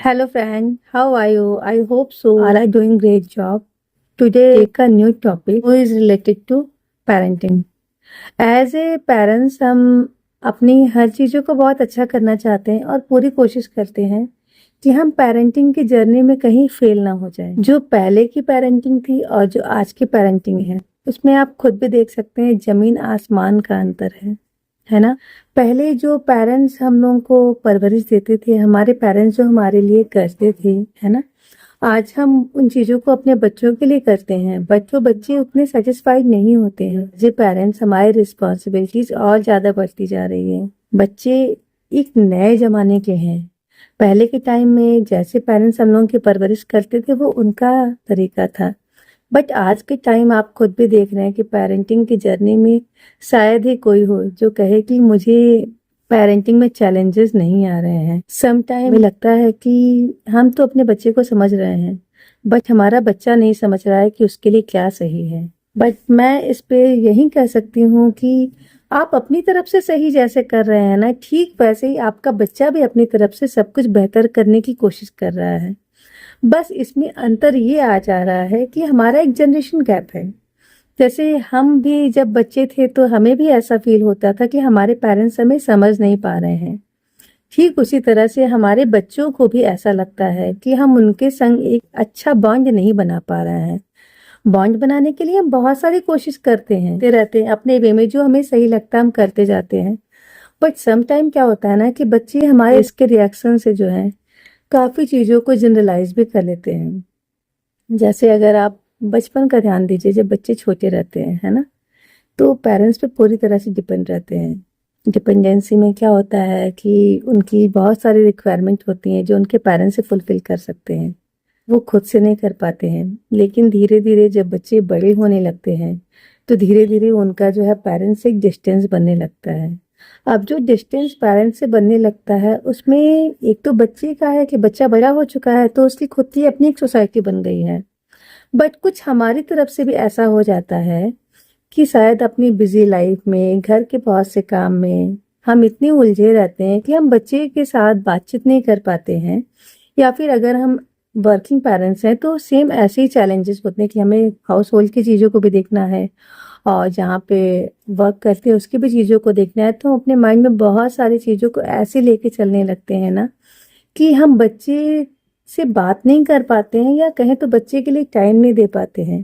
Hello friend, how are you? I hope so. All are doing great job. Today take a new topic which is related to parenting. As a parents हम अपनी हर चीज़ों को बहुत अच्छा करना चाहते हैं और पूरी कोशिश करते हैं कि हम पेरेंटिंग की जर्नी में कहीं फेल ना हो जाए। जो पहले की पेरेंटिंग थी और जो आज की पेरेंटिंग है उसमें आप खुद भी देख सकते हैं जमीन आसमान का अंतर है ना। पहले जो पेरेंट्स हम लोगों को परवरिश देते थे, हमारे पेरेंट्स जो हमारे लिए करते थे, है ना, आज हम उन चीज़ों को अपने बच्चों के लिए करते हैं, बट वो बच्चे उतने सेटिस्फाइड नहीं होते हैं। जो पेरेंट्स हमारी रिस्पॉन्सिबिलिटीज और ज़्यादा बढ़ती जा रही है। बच्चे एक नए ज़माने के हैं। पहले के टाइम में जैसे पेरेंट्स हम लोगों की परवरिश करते थे वो उनका तरीका था, बट आज के टाइम आप खुद भी देख रहे हैं कि पेरेंटिंग की जर्नी में शायद ही कोई हो जो कहे कि मुझे पेरेंटिंग में चैलेंजेस नहीं आ रहे हैं। सम टाइम लगता है कि हम तो अपने बच्चे को समझ रहे हैं, बट हमारा बच्चा नहीं समझ रहा है कि उसके लिए क्या सही है। बट मैं इस पे यही कह सकती हूँ कि आप अपनी तरफ से सही जैसे कर रहे हैं ना, ठीक वैसे ही आपका बच्चा भी अपनी तरफ से सब कुछ बेहतर करने की कोशिश कर रहा है। बस इसमें अंतर ये आ जा रहा है कि हमारा एक जनरेशन गैप है। जैसे हम भी जब बच्चे थे तो हमें भी ऐसा फील होता था कि हमारे पेरेंट्स हमें समझ नहीं पा रहे हैं। ठीक उसी तरह से हमारे बच्चों को भी ऐसा लगता है कि हम उनके संग एक अच्छा बॉन्ड नहीं बना पा रहे हैं। बॉन्ड बनाने के लिए हम बहुत सारी कोशिश करते हैं, रहते हैं अपने वे में, जो हमें सही लगता है हम करते जाते हैं। बट सम टाइम क्या होता है ना कि बच्चे हमारे इसके रिएक्शन से जो है काफ़ी चीज़ों को जनरलाइज भी कर लेते हैं। जैसे अगर आप बचपन का ध्यान दीजिए, जब बच्चे छोटे रहते हैं, है ना, तो पेरेंट्स पे पूरी तरह से डिपेंड रहते हैं। डिपेंडेंसी में क्या होता है कि उनकी बहुत सारी रिक्वायरमेंट होती हैं जो उनके पेरेंट्स से फुलफिल कर सकते हैं, वो खुद से नहीं कर पाते हैं। लेकिन धीरे धीरे जब बच्चे बड़े होने लगते हैं तो धीरे धीरे उनका जो है पेरेंट्स से एक डिस्टेंस बनने लगता है। अब जो डिस्टेंस पेरेंट्स से बनने लगता है उसमें एक तो बच्चे का है कि बच्चा बड़ा हो चुका है तो उसकी खुद की अपनी एक सोसाइटी बन गई है। बट कुछ हमारी तरफ से भी ऐसा हो जाता है कि शायद अपनी बिजी लाइफ में, घर के बहुत से काम में हम इतने उलझे रहते हैं कि हम बच्चे के साथ बातचीत नहीं कर पाते हैं। या फिर अगर हम वर्किंग पेरेंट्स हैं तो सेम ऐसे ही चैलेंजेस होते हैं कि हमें हाउस होल्ड की चीज़ों को भी देखना है और जहाँ पे वर्क करते हैं उसकी भी चीज़ों को देखना है। तो हम अपने माइंड में बहुत सारी चीज़ों को ऐसे लेके चलने लगते हैं ना कि हम बच्चे से बात नहीं कर पाते हैं, या कहें तो बच्चे के लिए टाइम नहीं दे पाते हैं।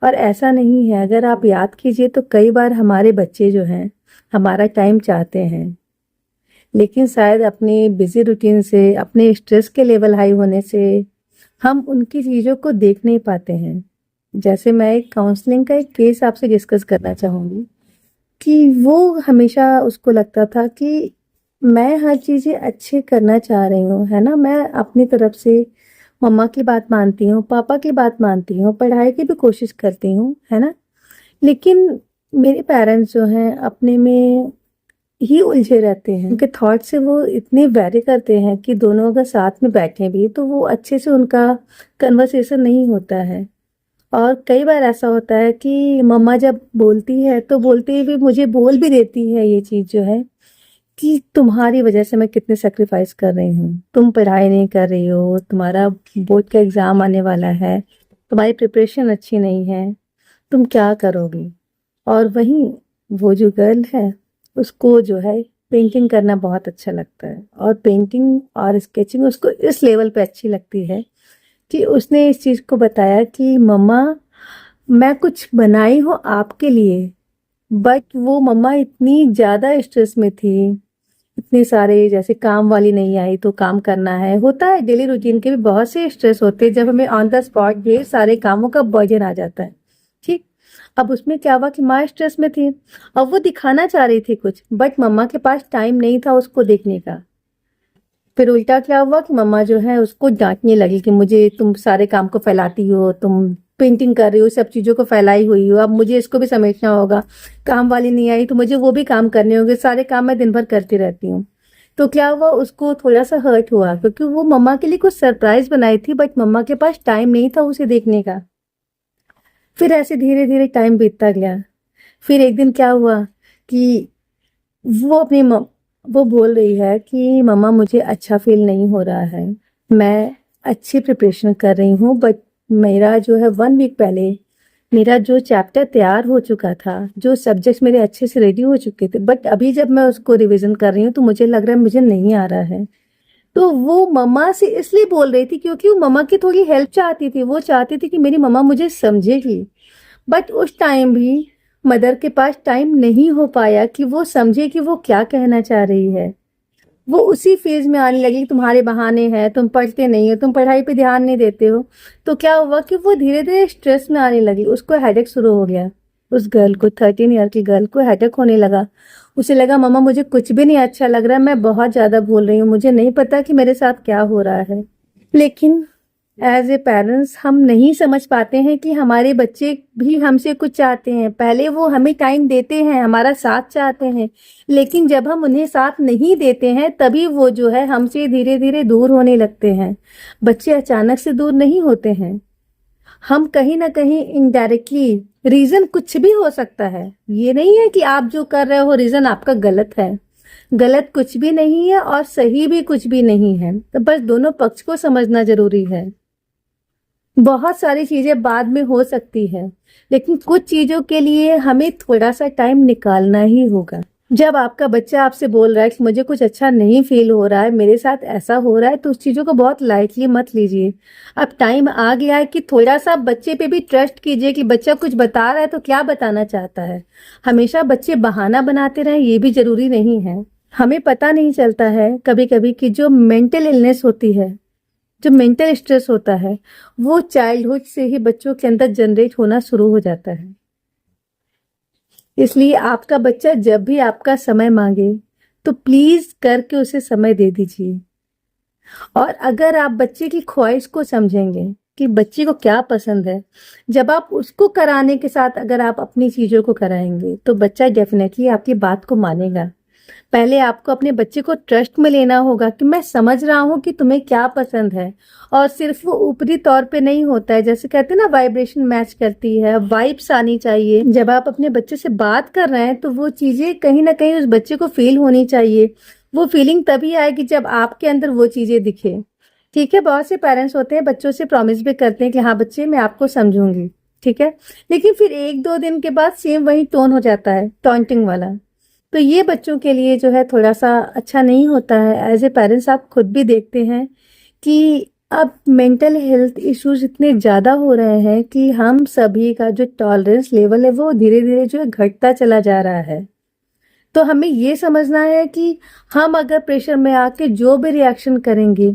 और ऐसा नहीं है, अगर आप याद कीजिए तो कई बार हमारे बच्चे जो हैं हमारा टाइम चाहते हैं, लेकिन शायद अपने बिजी रूटीन से, अपने स्ट्रेस के लेवल हाई होने से हम उनकी चीज़ों को देख नहीं पाते हैं। जैसे मैं एक काउंसलिंग का एक केस आपसे डिस्कस करना चाहूँगी कि वो हमेशा उसको लगता था कि मैं हर चीज़ें अच्छे करना चाह रही हूँ, है ना, मैं अपनी तरफ से मम्मा की बात मानती हूँ, पापा की बात मानती हूँ, पढ़ाई की भी कोशिश करती हूँ, है ना, लेकिन मेरे पेरेंट्स जो हैं अपने में ही उलझे रहते हैं। उनके थॉट से वो इतने वैरी करते हैं कि दोनों अगर साथ में बैठे भी तो वो अच्छे से उनका कन्वर्सेशन नहीं होता है। और कई बार ऐसा होता है कि मम्मा जब बोलती है तो बोलते हुए मुझे बोल भी देती है ये चीज़ जो है कि तुम्हारी वजह से मैं कितने सेक्रीफाइस कर रही हूँ, तुम पढ़ाई नहीं कर रही हो, तुम्हारा बोर्ड का एग्ज़ाम आने वाला है, तुम्हारी प्रिपरेशन अच्छी नहीं है, तुम क्या करोगी। और वहीं वो जो गर्ल है उसको जो है पेंटिंग करना बहुत अच्छा लगता है, और पेंटिंग और स्केचिंग उसको इस लेवल पे अच्छी लगती है कि उसने इस चीज़ को बताया कि मम्मा मैं कुछ बनाई हूँ आपके लिए। बट वो मम्मा इतनी ज़्यादा स्ट्रेस में थी, इतने सारे जैसे काम वाली नहीं आई तो काम करना है, होता है डेली रूटीन के भी बहुत से स्ट्रेस होते हैं जब हमें ऑन द स्पॉट ढेर सारे कामों का बर्डन आ जाता है। ठीक, अब उसमें क्या हुआ कि माँ स्ट्रेस में थी, अब वो दिखाना चाह रही थी कुछ, बट मम्मा के पास टाइम नहीं था उसको देखने का। फिर उल्टा क्या हुआ कि मम्मा जो है उसको डांटने लगी कि मुझे तुम सारे काम को फैलाती हो, तुम पेंटिंग कर रही हो, सब चीज़ों को फैलाई हुई हो, अब मुझे इसको भी समेटना होगा, काम वाली नहीं आई तो मुझे वो भी काम करने होंगे, सारे काम मैं दिन भर करती रहती हूँ। तो क्या हुआ, उसको थोड़ा सा हर्ट हुआ क्योंकि वो मम्मा के लिए कुछ सरप्राइज बनाई थी बट मम्मा के पास टाइम नहीं था उसे देखने का। फिर ऐसे धीरे धीरे टाइम बीतता गया। फिर एक दिन क्या हुआ कि वो अपनी वो बोल रही है कि मम्मा मुझे अच्छा फील नहीं हो रहा है, मैं अच्छी प्रिपरेशन कर रही हूँ, बट मेरा जो है 1 वीक पहले मेरा जो चैप्टर तैयार हो चुका था, जो सब्जेक्ट्स मेरे अच्छे से रेडी हो चुके थे, बट अभी जब मैं उसको रिवीजन कर रही हूँ तो मुझे लग रहा है मुझे नहीं आ रहा है। तो वो मम्मा से इसलिए बोल रही थी क्योंकि वो मम्मा की थोड़ी हेल्प चाहती थी, वो चाहती थी कि मेरी मम्मा मुझे समझेगी। बट उस टाइम भी मदर के पास टाइम नहीं हो पाया कि वो समझे कि वो क्या कहना चाह रही है। वो उसी फेज में आने लगी, तुम्हारे बहाने हैं, तुम पढ़ते नहीं हो, तुम पढ़ाई पे ध्यान नहीं देते हो। तो क्या हुआ कि वो धीरे धीरे स्ट्रेस में आने लगी, उसको हेडेक शुरू हो गया। उस गर्ल को, 13 ईयर की गर्ल को हेडेक होने लगा। उसे लगा मम्मा मुझे कुछ भी नहीं अच्छा लग रहा, मैं बहुत ज्यादा भूल रही हूँ, मुझे नहीं पता कि मेरे साथ क्या हो रहा है। लेकिन एज ए पेरेंट्स हम नहीं समझ पाते हैं कि हमारे बच्चे भी हमसे कुछ चाहते हैं। पहले वो हमें टाइम देते हैं, हमारा साथ चाहते हैं, लेकिन जब हम उन्हें साथ नहीं देते हैं तभी वो जो है हमसे धीरे धीरे दूर होने लगते हैं। बच्चे अचानक से दूर नहीं होते हैं, हम कहीं ना कहीं इनडायरेक्टली, रीजन कुछ भी हो सकता है। ये नहीं है कि आप जो कर रहे हो रीजन आपका गलत है। गलत कुछ भी नहीं है और सही भी कुछ भी नहीं है, तो बस दोनों पक्ष को समझना जरूरी है। बहुत सारी चीजें बाद में हो सकती है, लेकिन कुछ चीजों के लिए हमें थोड़ा सा टाइम निकालना ही होगा। जब आपका बच्चा आपसे बोल रहा है कि मुझे कुछ अच्छा नहीं फील हो रहा है, मेरे साथ ऐसा हो रहा है, तो उस चीजों को बहुत लाइटली मत लीजिए। अब टाइम आ गया है कि थोड़ा सा बच्चे पे भी ट्रस्ट कीजिए कि बच्चा कुछ बता रहा है तो क्या बताना चाहता है। हमेशा बच्चे बहाना बनाते रहे ये भी जरूरी नहीं है। हमें पता नहीं चलता है कभी कभी कि जो मेंटल इलनेस होती है, जो मेंटल स्ट्रेस होता है, वो चाइल्डहुड से ही बच्चों के अंदर जनरेट होना शुरू हो जाता है। इसलिए आपका बच्चा जब भी आपका समय मांगे तो प्लीज करके उसे समय दे दीजिए। और अगर आप बच्चे की ख्वाहिश को समझेंगे कि बच्चे को क्या पसंद है, जब आप उसको कराने के साथ अगर आप अपनी चीजों को कराएंगे तो बच्चा डेफिनेटली आपकी बात को मानेगा। पहले आपको अपने बच्चे को ट्रस्ट में लेना होगा कि मैं समझ रहा हूँ कि तुम्हें क्या पसंद है। और सिर्फ वो ऊपरी तौर पे नहीं होता है, जैसे कहते हैं ना वाइब्रेशन मैच करती है, वाइब्स आनी चाहिए। जब आप अपने बच्चे से बात कर रहे हैं तो वो चीजें कहीं ना कहीं उस बच्चे को फील होनी चाहिए। वो फीलिंग तभी आएगी जब आपके अंदर वो चीजें दिखे। ठीक है, बहुत से पेरेंट्स होते हैं बच्चों से प्रॉमिस भी करते हैं कि हाँ बच्चे मैं आपको समझूंगी, ठीक है, लेकिन फिर 1-2 दिन के बाद सेम वही टोन हो जाता है, टॉन्टिंग वाला। तो ये बच्चों के लिए जो है थोड़ा सा अच्छा नहीं होता है। एज ए पेरेंट्स आप खुद भी देखते हैं कि अब मेंटल हेल्थ इश्यूज इतने ज़्यादा हो रहे हैं कि हम सभी का जो टॉलरेंस लेवल है वो धीरे धीरे जो है घटता चला जा रहा है। तो हमें ये समझना है कि हम अगर प्रेशर में आके जो भी रिएक्शन करेंगे,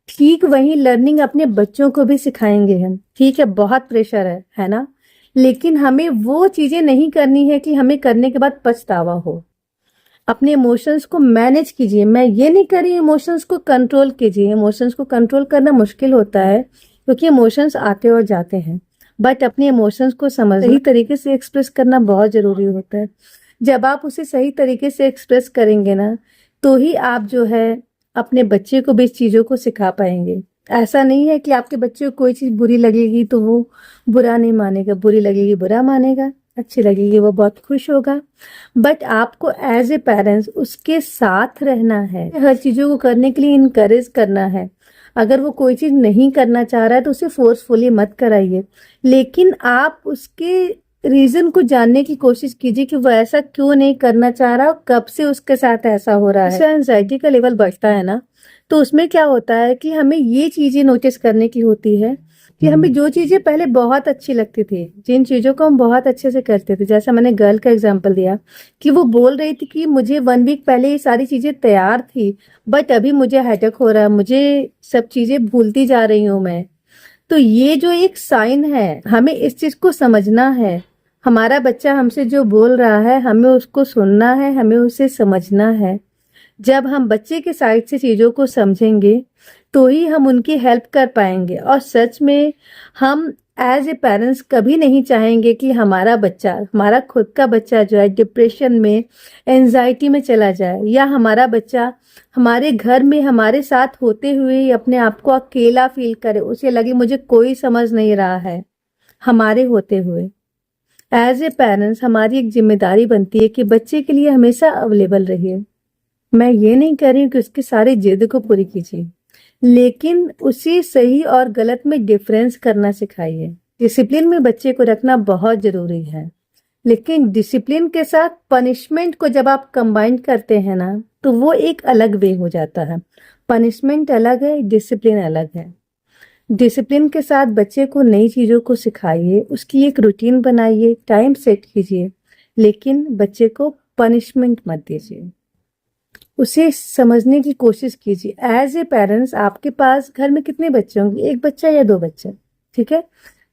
ठीक वही लर्निंग अपने बच्चों को भी सिखाएंगे हम। ठीक है, बहुत प्रेशर है ना, लेकिन हमें वो चीजें नहीं करनी है कि हमें करने के बाद पछतावा हो। अपने इमोशंस को मैनेज कीजिए। मैं ये नहीं कह रही इमोशंस को कंट्रोल कीजिए, इमोशंस को कंट्रोल करना मुश्किल होता है क्योंकि इमोशंस आते और जाते हैं, बट अपने इमोशंस को समझ सही तरीके से एक्सप्रेस करना बहुत जरूरी होता है। जब आप उसे सही तरीके से एक्सप्रेस करेंगे ना, तो ही आप जो है अपने बच्चे को भी इस चीजों को सिखा पाएंगे। ऐसा नहीं है कि आपके बच्चे को कोई चीज बुरी लगेगी तो वो बुरा नहीं मानेगा, बुरी लगेगी बुरा मानेगा, अच्छी लगेगी वो बहुत खुश होगा। बट आपको एज ए पेरेंट्स उसके साथ रहना है, हर चीजों को करने के लिए इनकरेज करना है। अगर वो कोई चीज नहीं करना चाह रहा है तो उसे फोर्सफुली मत कराइए, लेकिन आप उसके रीजन को जानने की कोशिश कीजिए कि वो ऐसा क्यों नहीं करना चाह रहा और कब से उसके साथ ऐसा हो रहा है। इससे एंजाइटी का लेवल बढ़ता है ना, तो उसमें क्या होता है कि हमें ये चीजें नोटिस करने की होती है कि हमें जो चीजें पहले बहुत अच्छी लगती थी, जिन चीजों को हम बहुत अच्छे से करते थे, जैसा मैंने गर्ल का एग्जांपल दिया कि वो बोल रही थी कि मुझे 1 वीक पहले ये सारी चीजें तैयार थी, बट अभी मुझे हेडेक हो रहा है, मुझे सब चीजें भूलती जा रही हूँ मैं। तो ये जो एक साइन है, हमें इस चीज को समझना है। हमारा बच्चा हमसे जो बोल रहा है हमें उसको सुनना है, हमें उसे समझना है। जब हम बच्चे के साइड से चीजों को समझेंगे तो ही हम उनकी हेल्प कर पाएंगे। और सच में हम एज ए पेरेंट्स कभी नहीं चाहेंगे कि हमारा बच्चा, हमारा खुद का बच्चा जो है डिप्रेशन में, एंजाइटी में चला जाए, या हमारा बच्चा हमारे घर में हमारे साथ होते हुए ही अपने आप को अकेला फील करे, उसे लगे मुझे कोई समझ नहीं रहा है हमारे होते हुए। एज ए पेरेंट्स हमारी एक जिम्मेदारी बनती है कि बच्चे के लिए हमेशा अवेलेबल रहिए। मैं ये नहीं कह रही हूँ कि उसकी सारी जिद को पूरी कीजिए, लेकिन उसी सही और गलत में डिफरेंस करना सिखाइए। डिसिप्लिन में बच्चे को रखना बहुत जरूरी है, लेकिन डिसिप्लिन के साथ पनिशमेंट को जब आप कंबाइन करते हैं ना, तो वो एक अलग वे हो जाता है। पनिशमेंट अलग है, डिसिप्लिन अलग है। डिसिप्लिन के साथ बच्चे को नई चीज़ों को सिखाइए, उसकी एक रूटीन बनाइए, टाइम सेट कीजिए, लेकिन बच्चे को पनिशमेंट मत दीजिए। उसे समझने की कोशिश कीजिए। एज ए पेरेंट्स, आपके पास घर में कितने बच्चे होंगे? एक बच्चा या दो बच्चे, ठीक है?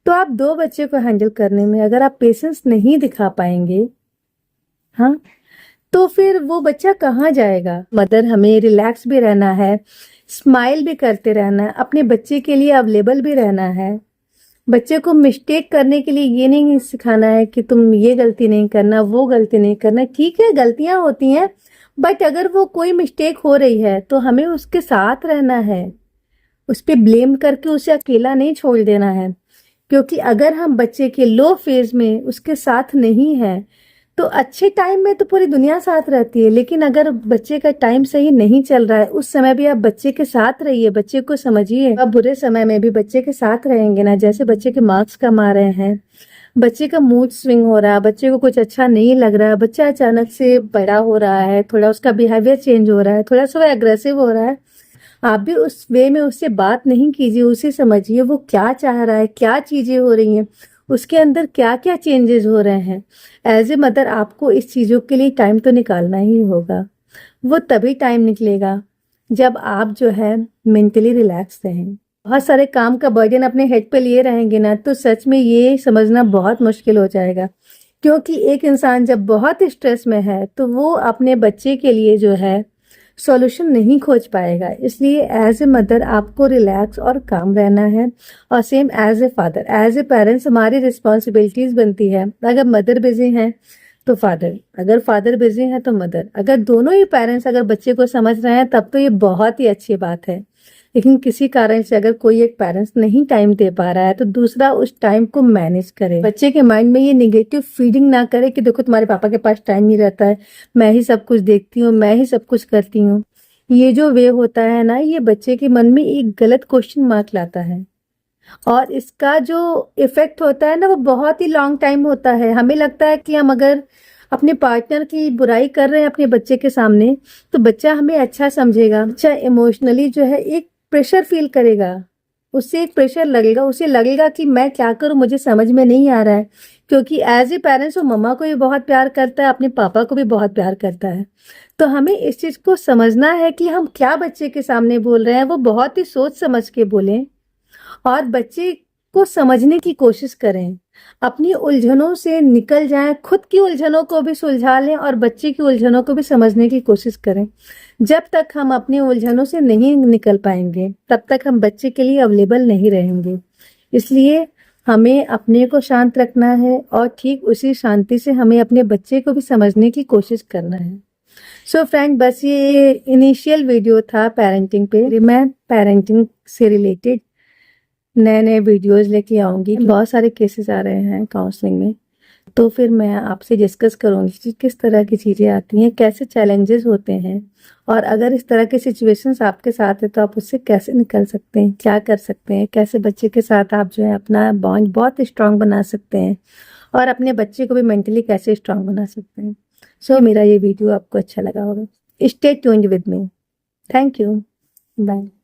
तो आप दो बच्चे को हैंडल करने में अगर आप पेशेंस नहीं दिखा पाएंगे, हाँ, तो फिर वो बच्चा कहाँ जाएगा? मदर हमें रिलैक्स भी रहना है, स्माइल भी करते रहना है, अपने बच्चे के लिए अवेलेबल भी रहना है। बच्चे को मिस्टेक करने के लिए ये नहीं सिखाना है कि तुम ये गलती नहीं करना, वो गलती नहीं करना। ठीक है, गलतियां होती हैं, बट अगर वो कोई मिस्टेक हो रही है तो हमें उसके साथ रहना है, उस पर ब्लेम करके उसे अकेला नहीं छोड़ देना है। क्योंकि अगर हम बच्चे के लो फेज में उसके साथ नहीं है, तो अच्छे टाइम में तो पूरी दुनिया साथ रहती है, लेकिन अगर बच्चे का टाइम सही नहीं चल रहा है, उस समय भी आप बच्चे के साथ रहिए, बच्चे को समझिए। आप बुरे समय में भी बच्चे के साथ रहेंगे ना, जैसे बच्चे के मार्क्स कम आ रहे हैं, बच्चे का मूड स्विंग हो रहा है, बच्चे को कुछ अच्छा नहीं लग रहा है, बच्चा अचानक से बड़ा हो रहा है, थोड़ा उसका बिहेवियर चेंज हो रहा है, थोड़ा सा एग्रेसिव हो रहा है, आप भी उस वे में उससे बात नहीं कीजिए, उसे समझिए वो क्या चाह रहा है, क्या चीजें हो रही हैं, उसके अंदर क्या क्या चेंजेस हो रहे हैं। एज ए मदर आपको इस चीजों के लिए टाइम तो निकालना ही होगा। वो तभी टाइम निकलेगा जब आप जो है मेंटली रिलैक्स रहें। बहुत सारे काम का बर्डन अपने हेड पे लिए रहेंगे ना, तो सच में ये समझना बहुत मुश्किल हो जाएगा। क्योंकि एक इंसान जब बहुत स्ट्रेस में है तो वो अपने बच्चे के लिए जो है सॉल्यूशन नहीं खोज पाएगा। इसलिए एज ए मदर आपको रिलैक्स और काम रहना है, और same as a father, as a parents हमारी रिस्पॉन्सिबिलिटीज बनती है। अगर मदर बिजी हैं तो फादर, अगर फादर बिजी है तो मदर, अगर दोनों ही पेरेंट्स अगर बच्चे को समझ रहे हैं तब तो ये बहुत ही अच्छी बात है। लेकिन किसी कारण से अगर कोई एक पेरेंट्स नहीं टाइम दे पा रहा है तो दूसरा उस टाइम को मैनेज करे। बच्चे के माइंड में ये निगेटिव फीलिंग ना करे कि देखो तुम्हारे पापा के पास टाइम नहीं रहता है, मैं ही सब कुछ देखती हूँ, मैं ही सब कुछ करती हूँ। ये जो वे होता है ना, ये बच्चे के मन में एक गलत क्वेश्चन मार्क लाता है, और इसका जो इफेक्ट होता है ना, वो बहुत ही लॉन्ग टाइम होता है। हमें लगता है कि हम अगर अपने पार्टनर की बुराई कर रहे हैं अपने बच्चे के सामने, तो बच्चा हमें अच्छा समझेगा। बच्चा इमोशनली जो है एक प्रेशर फील करेगा, उससे एक प्रेशर लगेगा, उसे लगेगा कि मैं क्या करूं, मुझे समझ में नहीं आ रहा है। क्योंकि एज ए पेरेंट्स वो मम्मा को भी बहुत प्यार करता है, अपने पापा को भी बहुत प्यार करता है। तो हमें इस चीज को समझना है कि हम क्या बच्चे के सामने बोल रहे हैं, वो बहुत ही सोच समझ के बोलें और बच्चे को समझने की कोशिश करें। अपनी उलझनों से निकल जाएं, खुद की उलझनों को भी सुलझा लें और बच्चे की उलझनों को भी समझने की कोशिश करें। जब तक हम अपनी उलझनों से नहीं निकल पाएंगे, तब तक हम बच्चे के लिए अवेलेबल नहीं रहेंगे। इसलिए हमें अपने को शांत रखना है, और ठीक उसी शांति से हमें अपने बच्चे को भी समझने की कोशिश करना है। सो फ्रेंड, बस ये इनिशियल वीडियो था पेरेंटिंग पे। मैं पेरेंटिंग से रिलेटेड नए नए वीडियोस लेके आऊंगी। बहुत सारे केसेस आ रहे हैं काउंसलिंग में, तो फिर मैं आपसे डिस्कस करूंगी कि किस तरह की चीज़ें आती हैं, कैसे चैलेंजेस होते हैं, और अगर इस तरह की सिचुएशंस आपके साथ है तो आप उससे कैसे निकल सकते हैं, क्या कर सकते हैं, कैसे बच्चे के साथ आप जो है अपना बॉन्ड बहुत स्ट्रांग बना सकते हैं, और अपने बच्चे को भी मेंटली कैसे स्ट्रांग बना सकते हैं। सो मेरा ये वीडियो आपको अच्छा लगा होगा। Stay tuned with me. Thank you. Bye.